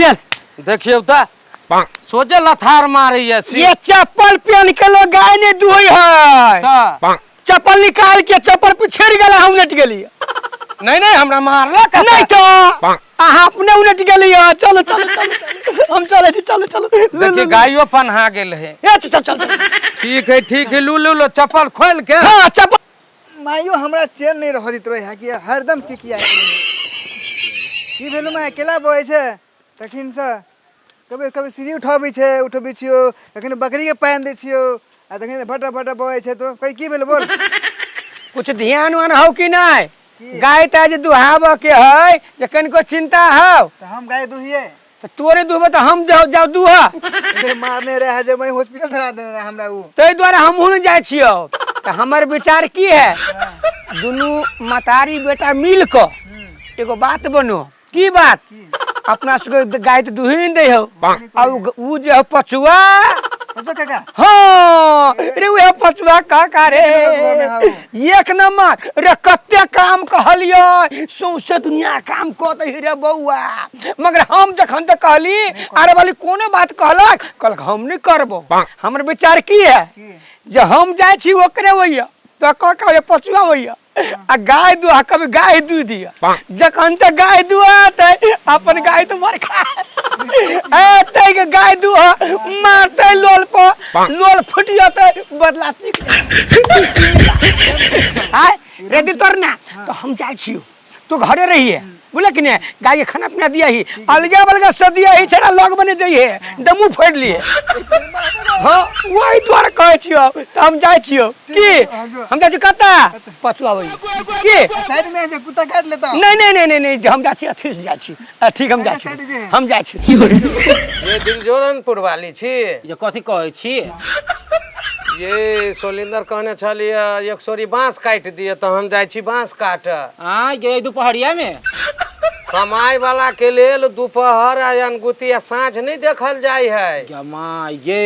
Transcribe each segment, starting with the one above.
पियन देखियो त सोचे लथार मारे ये चप्पल पहन के लोग गाय ने दुई है चप्पल निकाल के चप्पल पे छेड़ गला हम उलट गेली नहीं हमरा मारला का नहीं तो आहा अपने उलट गेली चलो चलो चलो हम चले चलो चलो देखिए गायो पन्हा गेल है चल चल ठीक है लो चप्पल खोल के हां चप्पल माइयो हमरा चैन नहीं रह दित रहे कि हरदम किकिया की भेलो मैं अकेला बोए छे तखिन से कभी कभी सीढ़ी उठाबी छियो तखिन बकरी के पान दै छियो आ तखिन फटा फटा बोए छे तो कोई की भेलो बोल कुछ ध्यान वान हो कि नहीं गाय ताज दुहाब के है जखन को चिंता हो तो हम गाय दुहिए तो तोरे दुहबे तो हम जाओ दुहा इधर मारने रहे जे मैं हॉस्पिटल धरा देने हमरा उ तै द्वारा हम हुन जाय छियो तो हमर विचार की है दुनू मतारी बेटा मिल को एगो बात बनो की बात अपना सबके गाय तो दुहिन दे हो और उ जे पछुआ अच्छा काका हां रे उ पछुआ काका रे एक नंबर रे कत्ते काम कहलियो सौसे दुनिया काम क दे रे बौआ मगर हम जखन त कहली अरे वाली कोनो बात कहलक कल हम नहीं करबो हमर विचार की है जे हम जाय छी ओकरे होइया तो काका पछुआ होइया आ गाय दुआ कभी गाय दूध दिया जखन तक गाय दुआ अपन गाय तो मर खा के गाय दुआ मारते लोल पर लोल फुटिया बदला सीख रेडी तोर ना तो हम जाय छियो तो घरे रहिए बोले कि नहीं गाय के खाना पीना दिया ही अलगा बलगा सब दिया ही छड़ा लग बने जाइए दमू फोड़ लिए हां वही द्वारा कहै छियो तो हम जाय छियो की हम जाय छी कता पछुआ भाई की साइड में जे कुत्ता काट लेता नहीं हम जाय छी अथी से जाय छी ठीक हम जाय छी ये दिलजोरनपुर वाली छी ये कथि कहै छी ये सोलिंदर कहने छलिए एक सोरी बांस काट दिए तो हम जाय छी बांस काट हां ये दोपहरिया में कमाई वाला के लेल दोपहर आ अनगुती आ साँझ नहीं देखल जाय है जमा ये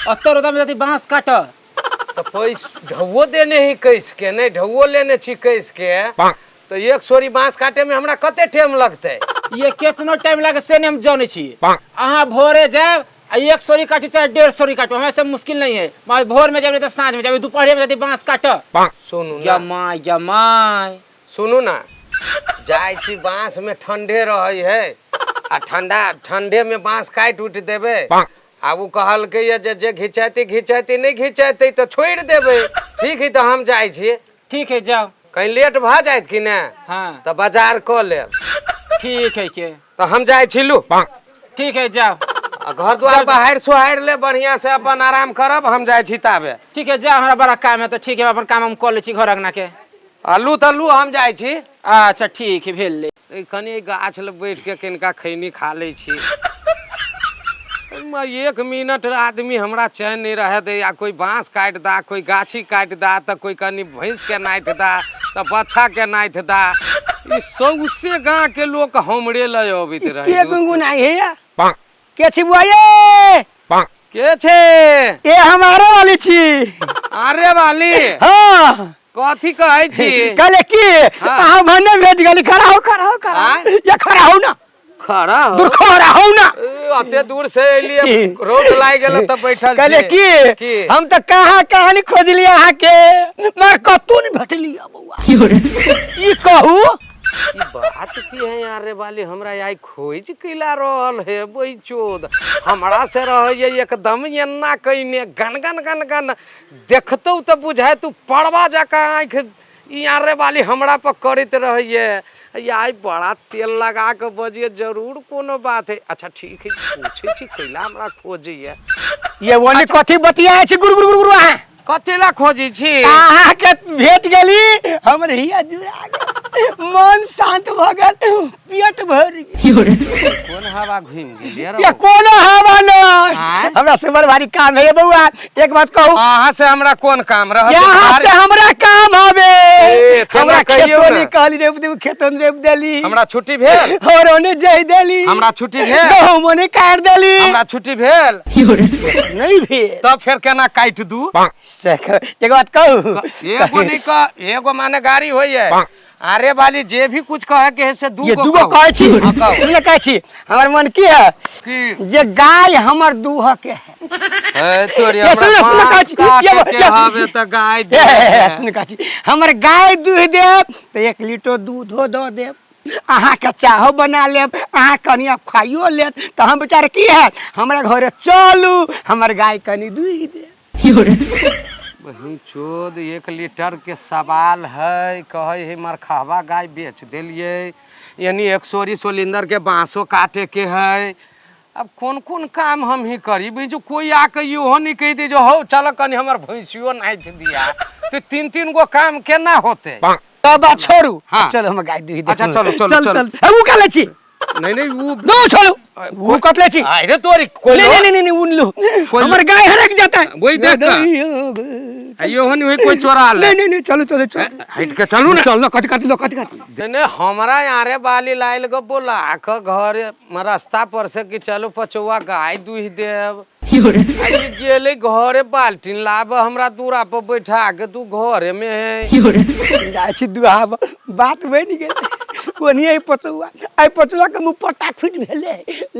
अत्तर रोदा में जाती बांस काट तो पैसा ढौओ देने ही कैस के नहीं ढौओ लेने छी कैस के तो एक सोरी बांस काटे में हमरा कते टाइम लगते ये कितना टाइम लागे से हम जाने छी अहाँ भोरे जाए एक सोरी काटू चाहे 1.5 सोरी काटू हमें सब मुश्किल नहीं है मैं भोर में जाबे तो सांझ में जाबे दोपहर में जाती बांस काट सुनू जमाई सुनू ना जाय छी बांस में ठंडे रहे है आ ठंडे में बांस काट उठ देबे आ वो कहल के ये जे घिचाती नहीं घिचाती तो छोड़ देबे ठीक है तो हम जाय छी ठीक है जाओ कहीं लेट भ जायत कि ना हां तो बाजार क ले ठीक है के तो हम जाय छी लू ठीक है जाओ घर द्वार बाहर सोहार ले बढ़िया से अपन आराम करब हम जाय छी ताबे ठीक है जा हमरा बड़ा काम है तो ठीक है अपन काम हम कर ले छी घर अंगना के आलू तलू हम जाय छी अच्छा ठीक है भेल ले कनी गाछ ले बैठ के किनका खैनी खा ले छी एक मिनट आदमी हमरा चैन नहीं रहे दे या कोई बांस काट दा कोई गाछी काट दा तो कोई कनी भैंस के नाथ दा तो बच्चा के नाथ दा ई सबसे गांव के लोग हमरे लय अबित रहे के गुनगुनाई है के छी बुआये के छे ए हमारे वाली छी अरे वाली हां कथी कहै छी कहले की अहाँ भन्ने भेट गेली खड़ा हो या खड़ा हो ना खड़ा हो दूर खड़ा हो ना अते दूर से एलिए रोड लाग गेल त बैठल छी कहले की हम त कहानी खोजली अहाँ के मगर कतौ नहीं भेटली बौआ ई कहू ई बात की है यार रे वाली हमरा आई खोज किला रहल है बई चोद हमरा से रहे एकदम एन्ना कइने गन देखतौ त बुझाय तू पड़वा जाका आंख ई यार रे वाली हमरा पर करत रहिए याई बड़ा तेल लगा के बजिए जरूर कोनो बात है अच्छा ठीक है पूछे छी कैला हमरा खोजिए ये वने कथि बतियाय छी गुरु आ कथेला खोजी छी अहाँ के भेट गेली हमर हिया जुड़ा गेल मन शांत भ गेल पेट भर गेल कौन हवा घुम गेल ये कोनो हवा न हमरा सुबर भारी काम है बउआ एक बात कहू अहाँ से हमरा कोन काम रह यहाँ से हमरा काम हवे हमरा खेतो निकाली रे खेतन रे देली हमरा छुट्टी भेल और ओने जई देली हमरा छुट्टी भेल गहूं ने काट देली हमरा छुट्टी भेल नहीं भेल तब फिर केना काट दू एक बात कहू एगो माने गाड़ी होइए अरे वाली जे भी कुछ कहे के है से दू ये गो दूगो कहै छी हाँ, कहू। सुनले कहै छी हमर मन की है की जे गाय हमर दूह के है ए तोरी ये हमरा सुन, सुन, बाँस काची, काटे ये- के ये- हवे त गाय दे सुन कहै छी हमर गाय दूह देब तो 1 लीटर दूधो दऽ देब अहाँ के चाहो बना लेब अहाँ कनी आप खाइयो लेब तो हम बेचारे की है हमरा घरे चलू हमर गाय कनी दूह दे बहिन चोद 1 लीटर के सवाल है कहे है मरखहवा गाय बेच देलिए यानी 100 सोलिंदर के बांसो काटे के है अब कौन कौन काम हम ही करी भाई जो कोई आके इहो नहीं कह दे जो हो चलो कनी हमर भैंसियो नाच दिया तो 3-3 गो काम केना होते तब बात छोड़ू हाँ। चलो हम गाय दूह दे अच्छा, चलो, चलो, चल चलो। चल वो का ले छी नहीं वो नो छोड़ू वो कत ले छी अरे तोरी कोई नहीं उन लो हमर गाय हरक जाता है वही देख का। अयो हन वही कोई चोरा ले नहीं चलो हट के चलू ना चल कट लो देने हमरा यारे बाली लाइल गो बोला के घर रास्ता पर से कि चलो पचुआ गाय दूह देव आई गेले घरे बाल्टीन लाब हमरा दूरा पर बैठा के तू घरे में है गाय छी दुआ बात बन गेल कोनी आई पचुआ के मुंह पटा फुट भेले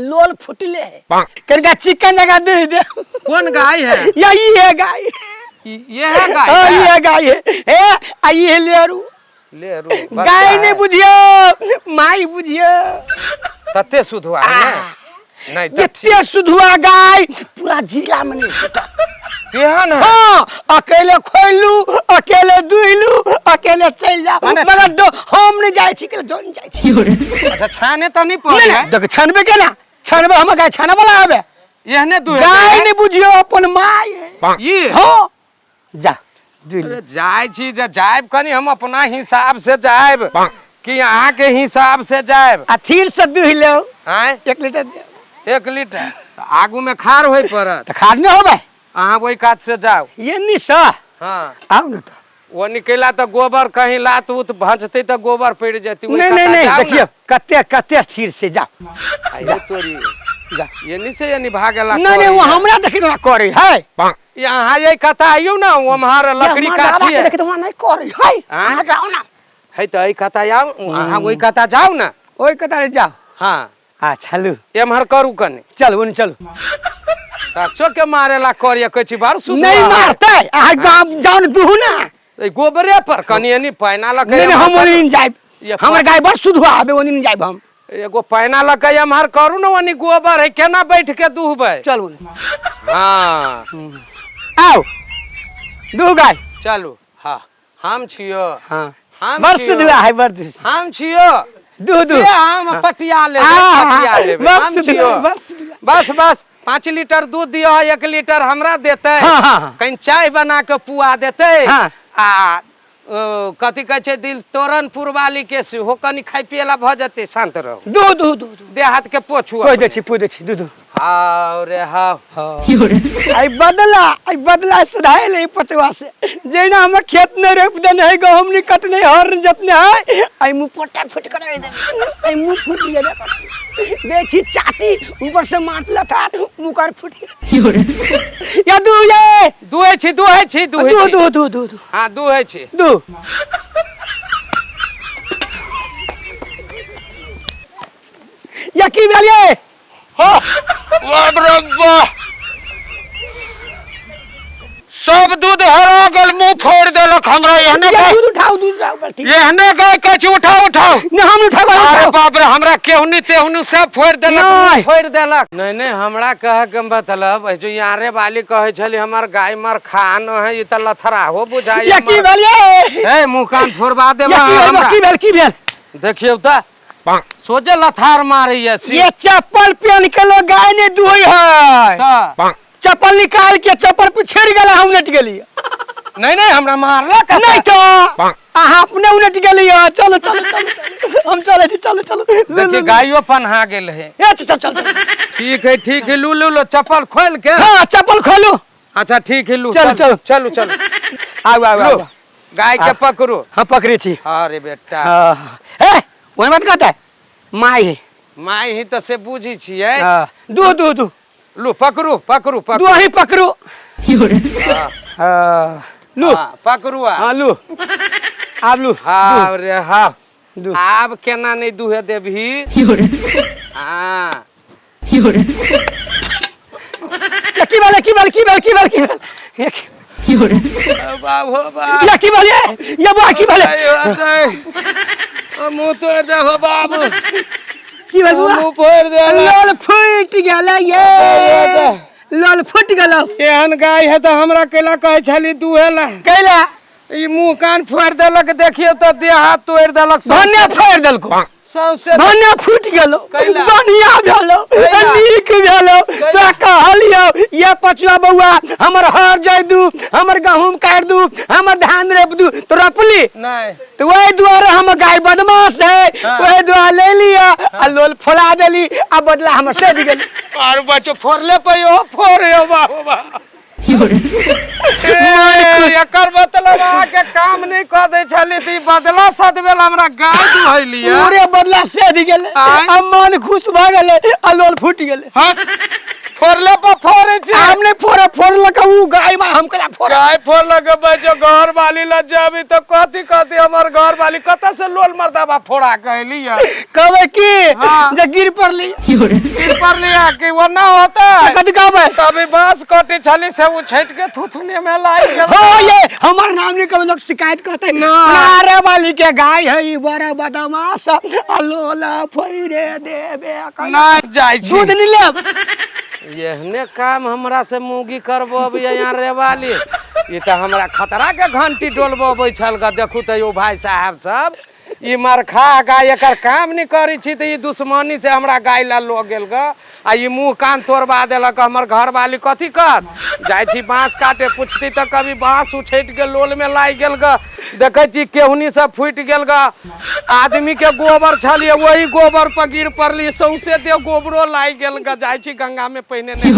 लोल फुटले कनका चिकन लगा दे दे कौन गाय है यही है गाय ये है गाय हाँ ये गाय है आई है लेरू ले रू गाय नहीं बुझियो माई बुझियो तते सुधवा है नहीं तो ये सुधुआ गाय पूरा जिला में नहीं छूटा केहन है हाँ अकेले खोलू अकेले दुहलू अकेले चल जा मगर हम नहीं जाए छी के जो नहीं जाए छी अच्छा छाने तो नहीं पड़े है देख छनबे केना छनबे हम गाय छाना वाला आबे यहने दू गाय नहीं बुझियो अपन माय है ये हो जा दुहल अरे जाय छी जे जायब कनी हम अपना हिसाब से जायब कि यहाँ के हिसाब से जायब आ थीर से दुहलो आय 1 लीटर दे 1 लीटर तो आगू में खार होई पड़त तो खाद नहीं होबे अहाँ वही कात से जाओ ये निशा हाँ आओ ना तो वो निकला तो गोबर कहीं लात उत भंजते तो गोबर पड़ जाती नहीं देखियो कते थीर से जा तोरी जा ये नहीं से ये भागेला नहीं वो हमरा देखि तो करे है यहाँ ये कथा आइयो ना वो हमारा लकड़ी काटी है देखि तो नहीं करे है हाँ? आ जाओ ना है तो ये कथा आओ वहाँ वही कथा जाओ ना ओई कतारे जाओ हाँ हां चलू एमहर करू कने चल उन चलो साचो के मारेला करिया कछि बार सुध नहीं मारते आ गांव जाओ न दुहू ना गोबरे पर कनी नहीं पैना लगे नहीं हम ओनी जाए ये हमर गाय बड़ सुधवा आबे ओनी जाए हम एगो पैना लगे एमहर करू ना ओनी गोबर है केना बैठ के दुहबै चल उन हाँ आओ दू गाय चलू हाँ हम छियो हां हम बड़ छियो सुधवा है बड़ हम छियो दू से हम पटिया ले पटिया लेबे हम छियो बस बस 5 लीटर दूध दियो 1 लीटर हमरा देते हाँ। कहीं चाय बना के पुआ देते हाँ। आ कथी कहे छे दिल तोरन पुरवाली के हो कनी खाई पियला भ जते शांत रहो दू देह हाथ के पोछू कोई दे छी दू हां रे हां आई बदला सदाए ले पटवा से जेना हम खेत में रोप देने है गहूम नहीं कटने हर जतने है आई मुंह पट्टा फुट कर दे आई मुंह फुट गया देखी चाटी ऊपर से मारला था मुंह कर फुट या दुहे छी दू हां दुहे छी दू या की भेलिए हो रब्बा सब दूध हरा गल मुंह फोड़ देलक हमरा एहने दूध उठाओ ठीक एहने गाय कछ उठाओ न हम उठाबा अरे बाप रे हमरा केहुनी तेहुनी सब फोड़ देलक नहीं। मुंह फोड़ देलक नहीं हमरा कह के मतलब जो यारे वाली कहे छली हमर गाय मर खान है ई त लथरा हो बुझाई या की भेलिए ए मुंह कान फोड़वा देबा या हमरा की भेल देखियो त सोजे लथार मारी है ये चप्पल पहन के लोग गाय ने दुई है त चप्पल निकाल के चप्पल पे छेड़ गेला हम उलट गेली नहीं हमरा मारला का नहीं तो अहाँ अपने उलट गेली चलो हम चलो देखिए गायो पन्हा गेल है चल ठीक है लू चप्पल खोल के हाँ चप्पल खोलू अच्छा ठीक है लू चलो चलो आओ गाय के पकड़ो हाँ पकड़ी थी अरे बेटा वही मत कहता है माई माई ही तो से बूझी छिए दू लू पकड़ू दू ही पकड़ू लू पकड़ू हाँ लू आबलू हाँ रे हाँ दू आब केना नहीं दुहे देबही हाँ की बाल बाबू बाबू या की बाल ये बा की बाल मुँह तोड़ दे हो बाबू की बाल बुआ मुँह फोड़ दे लोल फूट गेल ये लोल फूट गेल एहन गाय है तो हमरा केला कहे छली दुहे ला कैला ई मुंह कान फोड़ देलक देखियो तो देह हाथ तोड़ देलक धन्य फोड़ देलको सौसे धन्य फूट गेलो कैला? बढ़िया भेलो कैला? नीक भेलो तो कहलियो ये पछुआ बउआ हमर हर जाय दू हमर गहूम काट दू हमर धान रोप दू तो रोपली नहीं तो वही द्वारे हम गाय बदमाश है हाँ। वही द्वारा ले लिया आ लोल फोड़ा देली आ बदला हमर से दी गेली और बच्चो फोड़ले पे हो फोड़े हो बाबू बा एकर मतलब आके काम नहीं कर दे छली ती बदला सदबेल हमरा गाय दुहैली पूरे बदला से दी गेले आय। आ मन खुश भ गेले आ लोल फूट गेले हां फोड़ले पे फोड़े छी हमने फोड़लक उ गाय में हम कला फोड़ गाय फोड़लक बच्चो घर वाली लज्जाबी तो कथी कथी हमर घर वाली कत से लोल मर्दाबा फोड़ा कहली कहबे की हाँ। जे गिर पड़ली गिर पर लिया कि वो ना होता है कथी कहबे कभी बांस कटे छली से वो छट के थुथुने में लाई गेल हो ये हमर नाम नहीं कभी लोग शिकायत करते ना। अरे वाली के गाय है ई बड़ा बदमाश आ लोला फैरे देबे ना जाय छी दूध नहीं लेब एहने काम हमरा से मुगी करबो यहाँ रे वाली ये तो हमरा खतरा के घंटी डोलबो छल ग देखू तो यो भाई साहब सब ई मरखा गाय एकर काम नहीं करी छी तो ई दुश्मनी से हमरा गाय ला लो गेल ग आ ई मुंह कान तोड़वा देलक हमर घर वाली कथी कर जाय छी बांस काटे पूछती तो कभी बांस उछट के लोल में लाई गेल ग देखे छी केहुनी से फूट गेल ग आदमी के गोबर छलिए वही गोबर पर गिर पड़ली सौंसे दे गोबरो लाई गेल ग जाय छी गंगा में पहिने नहीं